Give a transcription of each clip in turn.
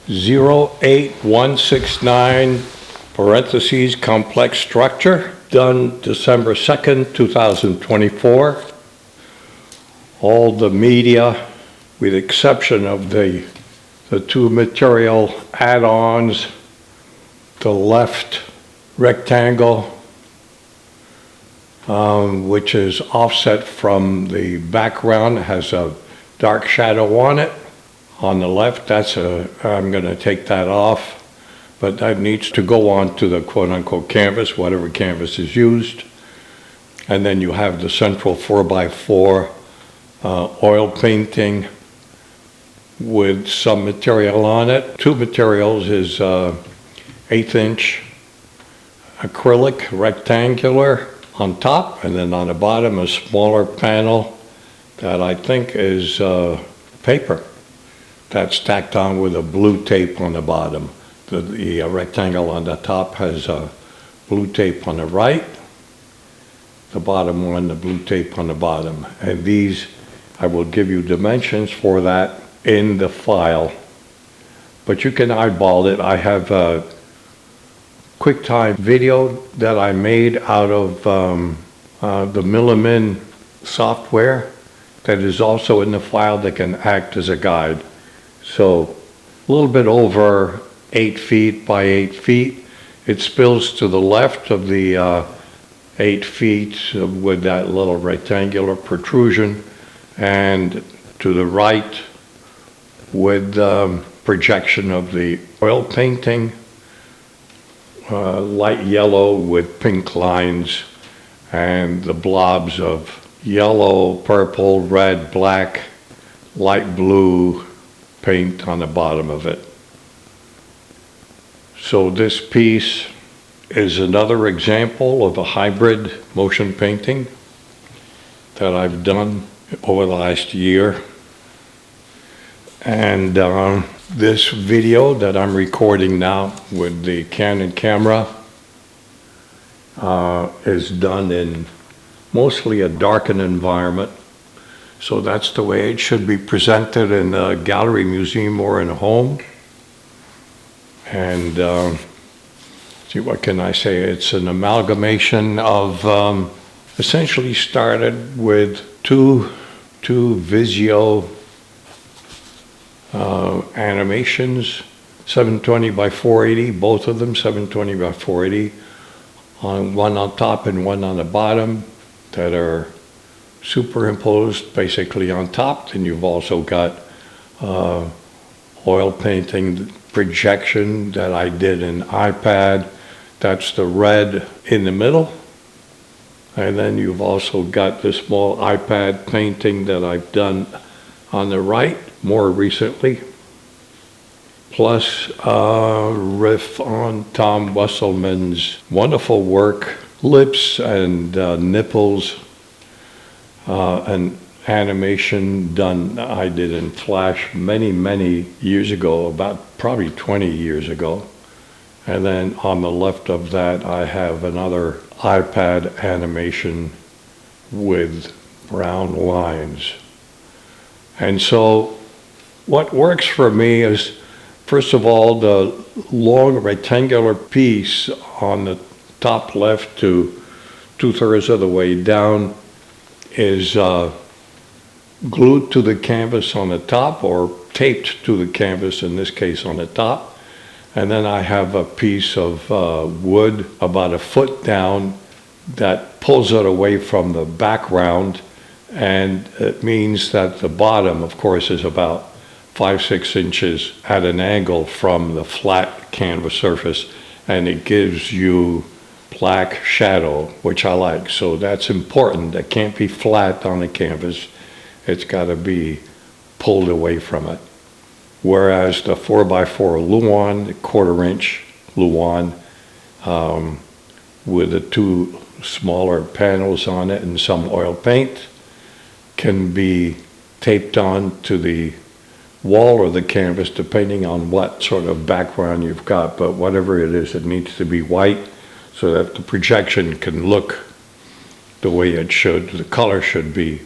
08169 parentheses complex structure, done December 2nd, 2024. All the media, with the exception of the two material add-ons, the left rectangle, which is offset from the background, has a dark shadow on it. On the left, I'm going to take that off, but that needs to go on to the quote-unquote canvas, whatever canvas is used. And then you have the central 4x4 oil painting with some material on it. Two materials is 1/8" acrylic rectangular on top, and then on the bottom a smaller panel that I think is paper that's stacked on with a blue tape on the bottom. The rectangle on the top has blue tape on the right, the bottom one, the blue tape on the bottom. And these, I will give you dimensions for that in the file, but you can eyeball it. I have a QuickTime video that I made out of the Millimin software that is also in the file that can act as a guide. So a little bit over 8 feet by 8 feet. It spills to the left of the 8 feet with that little rectangular protrusion, and to the right with projection of the oil painting, light yellow with pink lines and the blobs of yellow, purple, red, black, light blue paint on the bottom of it. So this piece is another example of a hybrid motion painting that I've done over the last year. And this video that I'm recording now with the Canon camera is done in mostly a darkened environment. So that's the way it should be presented in a gallery, museum, or in a home. And see, what can I say? It's an amalgamation of essentially started with two Visio animations, 720 by 480, both of them 720 by 480, one on top and one on the bottom, that are superimposed basically on top. Then you've also got oil painting projection that I did in iPad. That's the red in the middle. And then you've also got the small iPad painting that I've done on the right more recently, plus a riff on Tom Wesselman's wonderful work, lips and nipples, an animation I did in Flash many years ago, about probably 20 years ago. And then on the left of that, I have another iPad animation with brown lines. And so what works for me is, first of all, the long rectangular piece on the top left to 2/3 of the way down is glued to the canvas on the top, or taped to the canvas, in this case on the top. And then I have a piece of wood about 1 foot down that pulls it away from the background, and it means that the bottom, of course, is about 5-6 inches at an angle from the flat canvas surface, and it gives you black shadow, which I like. So that's important. It can't be flat on the canvas. It's got to be pulled away from it. Whereas the 4x4 Luan, the 1/4 inch Luan, with the two smaller panels on it and some oil paint, can be taped on to the wall or the canvas depending on what sort of background you've got. But whatever it is, it needs to be white so that the projection can look the way it should. The color should be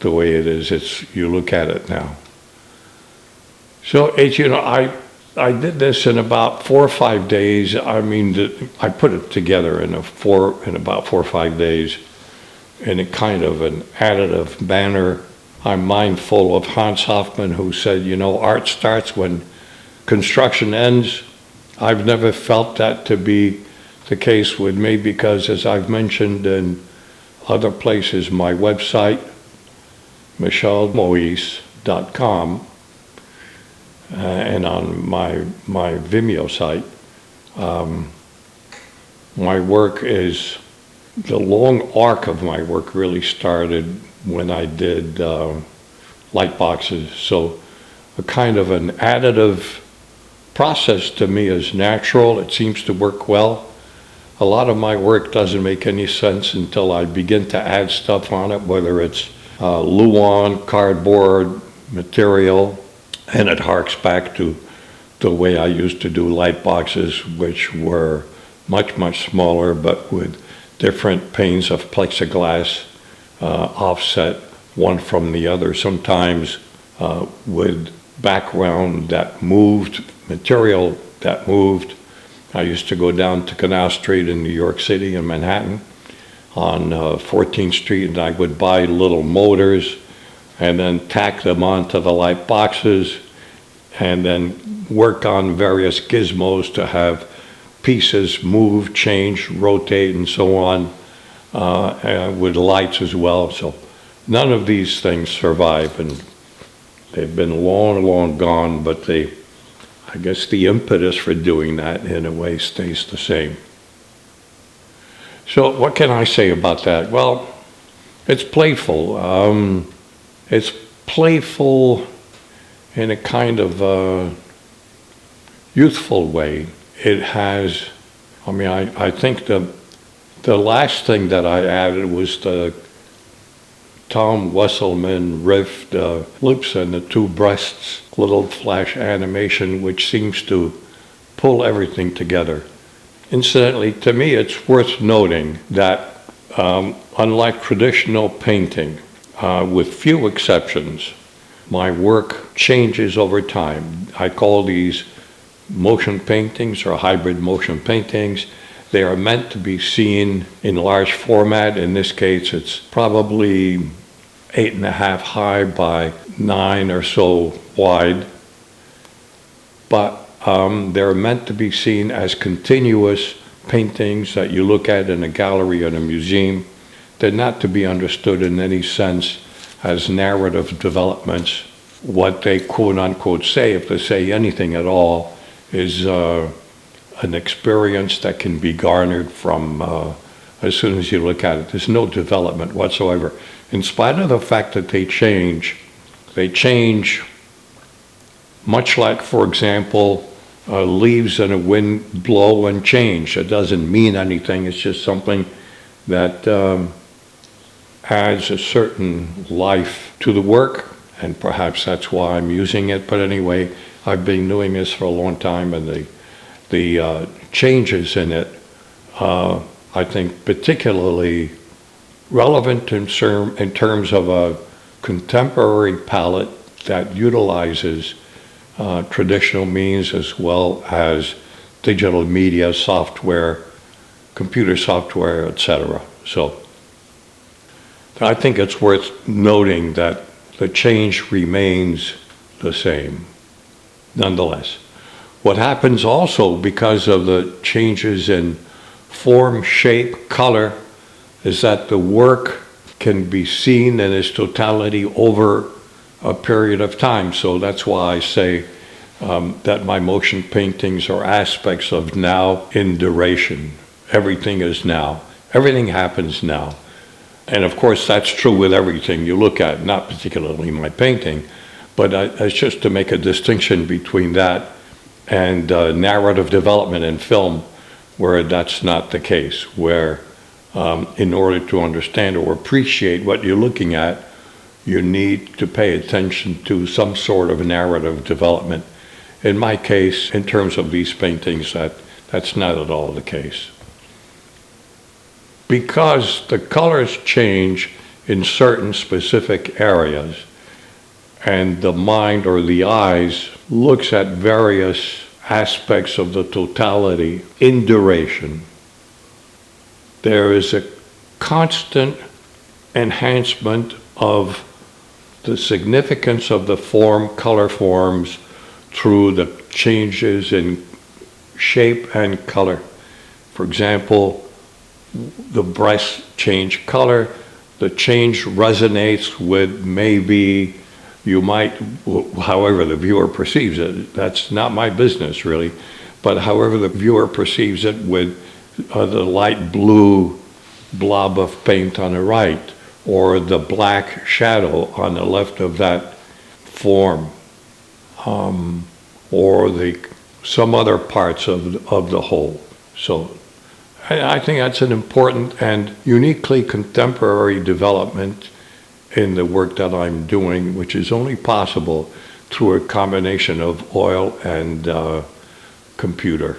the way it is. You look at it now. So it's, I did this in about 4 or 5 days. I mean, I put it together in about 4 or 5 days in a kind of an additive manner. I'm mindful of Hans Hofmann, who said, you know, art starts when construction ends. I've never felt that to be the case with me because, as I've mentioned in other places, my website, michelmoise.com, and on my Vimeo site, my work is, the long arc of my work really started when I did light boxes. So a kind of an additive process to me is natural. It seems to work well. A lot of my work doesn't make any sense until I begin to add stuff on it, whether it's Luan, cardboard, material, and it harks back to the way I used to do light boxes, which were much, much smaller, but with different panes of plexiglass offset one from the other, sometimes with background that moved, material that moved. I used to go down to Canal Street in New York City in Manhattan on 14th Street, and I would buy little motors and then tack them onto the light boxes and then work on various gizmos to have pieces move, change, rotate, and so on, with lights as well. So none of these things survive, and they've been long, long gone, but I guess the impetus for doing that in a way stays the same. So what can I say about that? Well, it's playful. It's playful in a kind of youthful way. It has, I think the last thing that I added was the Tom Wesselman riffed lips and the two breasts, little flash animation, which seems to pull everything together. Incidentally, to me, it's worth noting that unlike traditional painting, with few exceptions, my work changes over time. I call these motion paintings or hybrid motion paintings. They are meant to be seen in large format. In this case, it's probably 8.5 high by 9 or so wide. But they're meant to be seen as continuous paintings that you look at in a gallery or a museum. They're not to be understood in any sense as narrative developments. What they quote unquote say, if they say anything at all, is an experience that can be garnered from as soon as you look at it. There's no development whatsoever. In spite of the fact that they change much like, for example, leaves in a wind blow and change. It doesn't mean anything. It's just something that adds a certain life to the work, and perhaps that's why I'm using it. But anyway, I've been doing this for a long time, and the changes in it, I think, particularly relevant in terms of a contemporary palette that utilizes traditional means as well as digital media, software, computer software, etc. So I think it's worth noting that the change remains the same nonetheless. What happens also because of the changes in form, shape, color, is that the work can be seen in its totality over a period of time. So that's why I say that my motion paintings are aspects of now in duration. Everything is now. Everything happens now. And of course, that's true with everything you look at, not particularly my painting, but it's just to make a distinction between that and narrative development in film, where that's not the case, where in order to understand or appreciate what you're looking at, you need to pay attention to some sort of narrative development. In my case, in terms of these paintings, that's not at all the case. Because the colors change in certain specific areas, and the mind or the eyes looks at various aspects of the totality in duration. There is a constant enhancement of the significance of the color forms through the changes in shape and color. For example, the breasts change color. The change resonates with maybe you might, however the viewer perceives it, that's not my business really, but however the viewer perceives it with the light blue blob of paint on the right, or the black shadow on the left of that form, or some other parts of the whole. So I think that's an important and uniquely contemporary development in the work that I'm doing, which is only possible through a combination of oil and computer.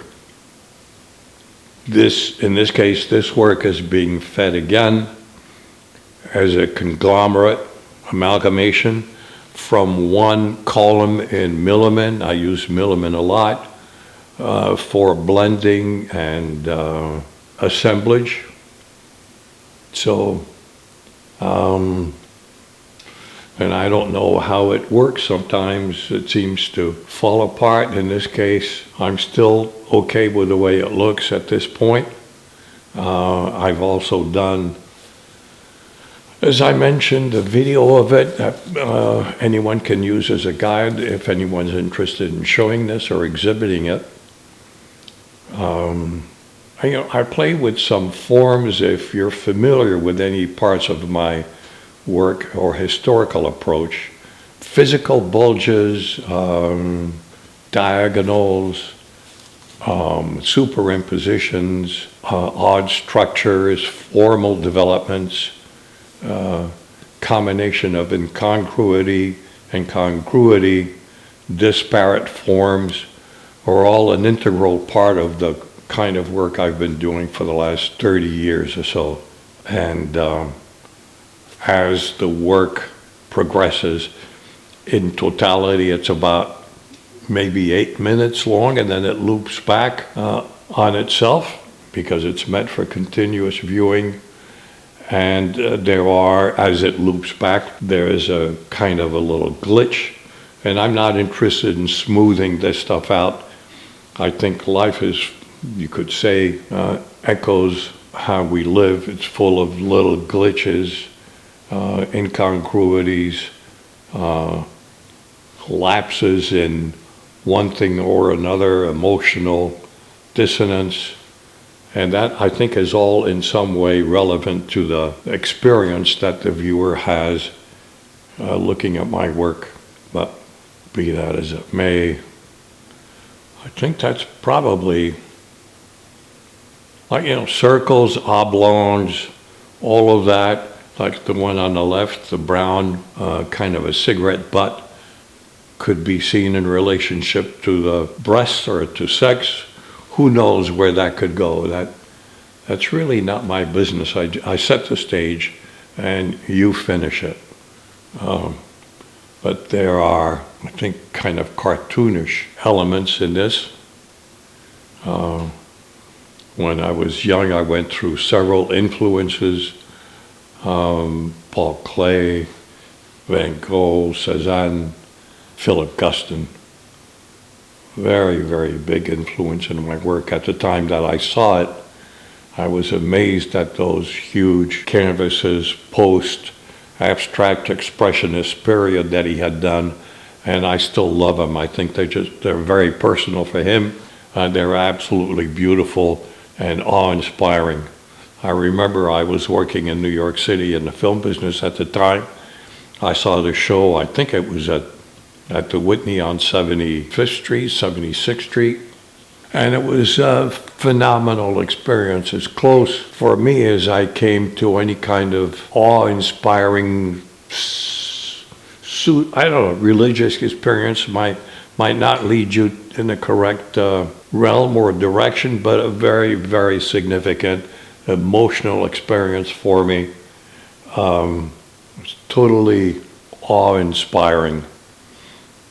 In this case, this work is being fed again as a conglomerate amalgamation from one column in Milliman. I use Milliman a lot for blending and assemblage. So, and I don't know how it works. Sometimes it seems to fall apart. In this case, I'm still okay with the way it looks at this point. I've also done, as I mentioned, a video of it that anyone can use as a guide if anyone's interested in showing this or exhibiting it. I play with some forms. If you're familiar with any parts of my work or historical approach, physical bulges, diagonals, superimpositions, odd structures, formal developments, combination of incongruity and congruity, disparate forms, are all an integral part of the kind of work I've been doing for the last 30 years or so. And as the work progresses, in totality, it's about maybe 8 minutes long, and then it loops back on itself because it's meant for continuous viewing. And as it loops back, there is a kind of a little glitch. And I'm not interested in smoothing this stuff out. I think life is, you could say, echoes how we live. It's full of little glitches, incongruities, lapses in one thing or another, emotional dissonance. And that, I think, is all in some way relevant to the experience that the viewer has looking at my work. But be that as it may, I think that's probably, like, circles, oblongs, all of that, like the one on the left, the brown, kind of a cigarette butt, could be seen in relationship to the breasts or to sex. Who knows where that could go? That's really not my business. I set the stage and you finish it. But there are, I think, kind of cartoonish elements in this. When I was young, I went through several influences. Paul Klee, Van Gogh, Cézanne, Philip Guston. Very, very big influence in my work. At the time that I saw it, I was amazed at those huge canvases post-abstract expressionist period that he had done, and I still love them. I think they're very personal for him. They're absolutely beautiful and awe-inspiring. I remember I was working in New York City in the film business at the time. I saw the show, I think it was at the Whitney on 75th Street, 76th Street. And it was a phenomenal experience, as close for me as I came to any kind of awe-inspiring, religious experience. Might not lead you in the correct realm or direction, but a very, very significant emotional experience for me. It's totally awe-inspiring.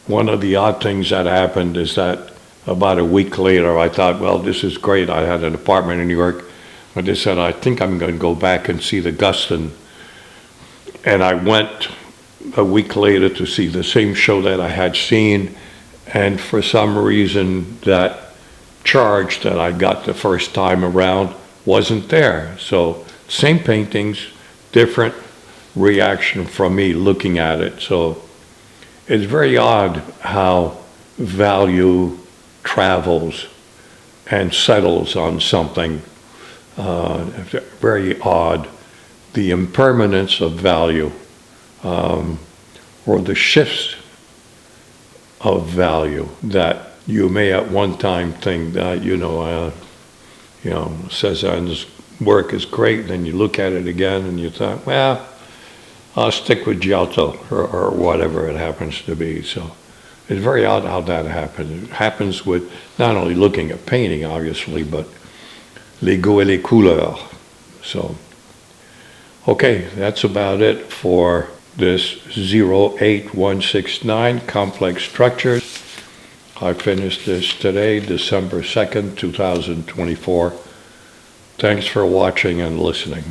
One of the odd things that happened is that about a week later, I thought, well, this is great. I had an apartment in New York. I just said, I think I'm going to go back and see the Guston. And I went a week later to see the same show that I had seen. And for some reason, that charge that I got the first time around wasn't there. So same paintings, different reaction from me looking at it. So it's very odd how value travels and settles on something. Very odd. The impermanence of value, or the shifts of value that you may at one time think that, Cézanne's work is great, then you look at it again and you thought, well, I'll stick with Giotto or whatever it happens to be. So it's very odd how that happens. It happens with not only looking at painting, obviously, but les goûts et les couleurs. So, okay, that's about it for this 08169 complex structures. I finished this today, December 2nd, 2024. Thanks for watching and listening.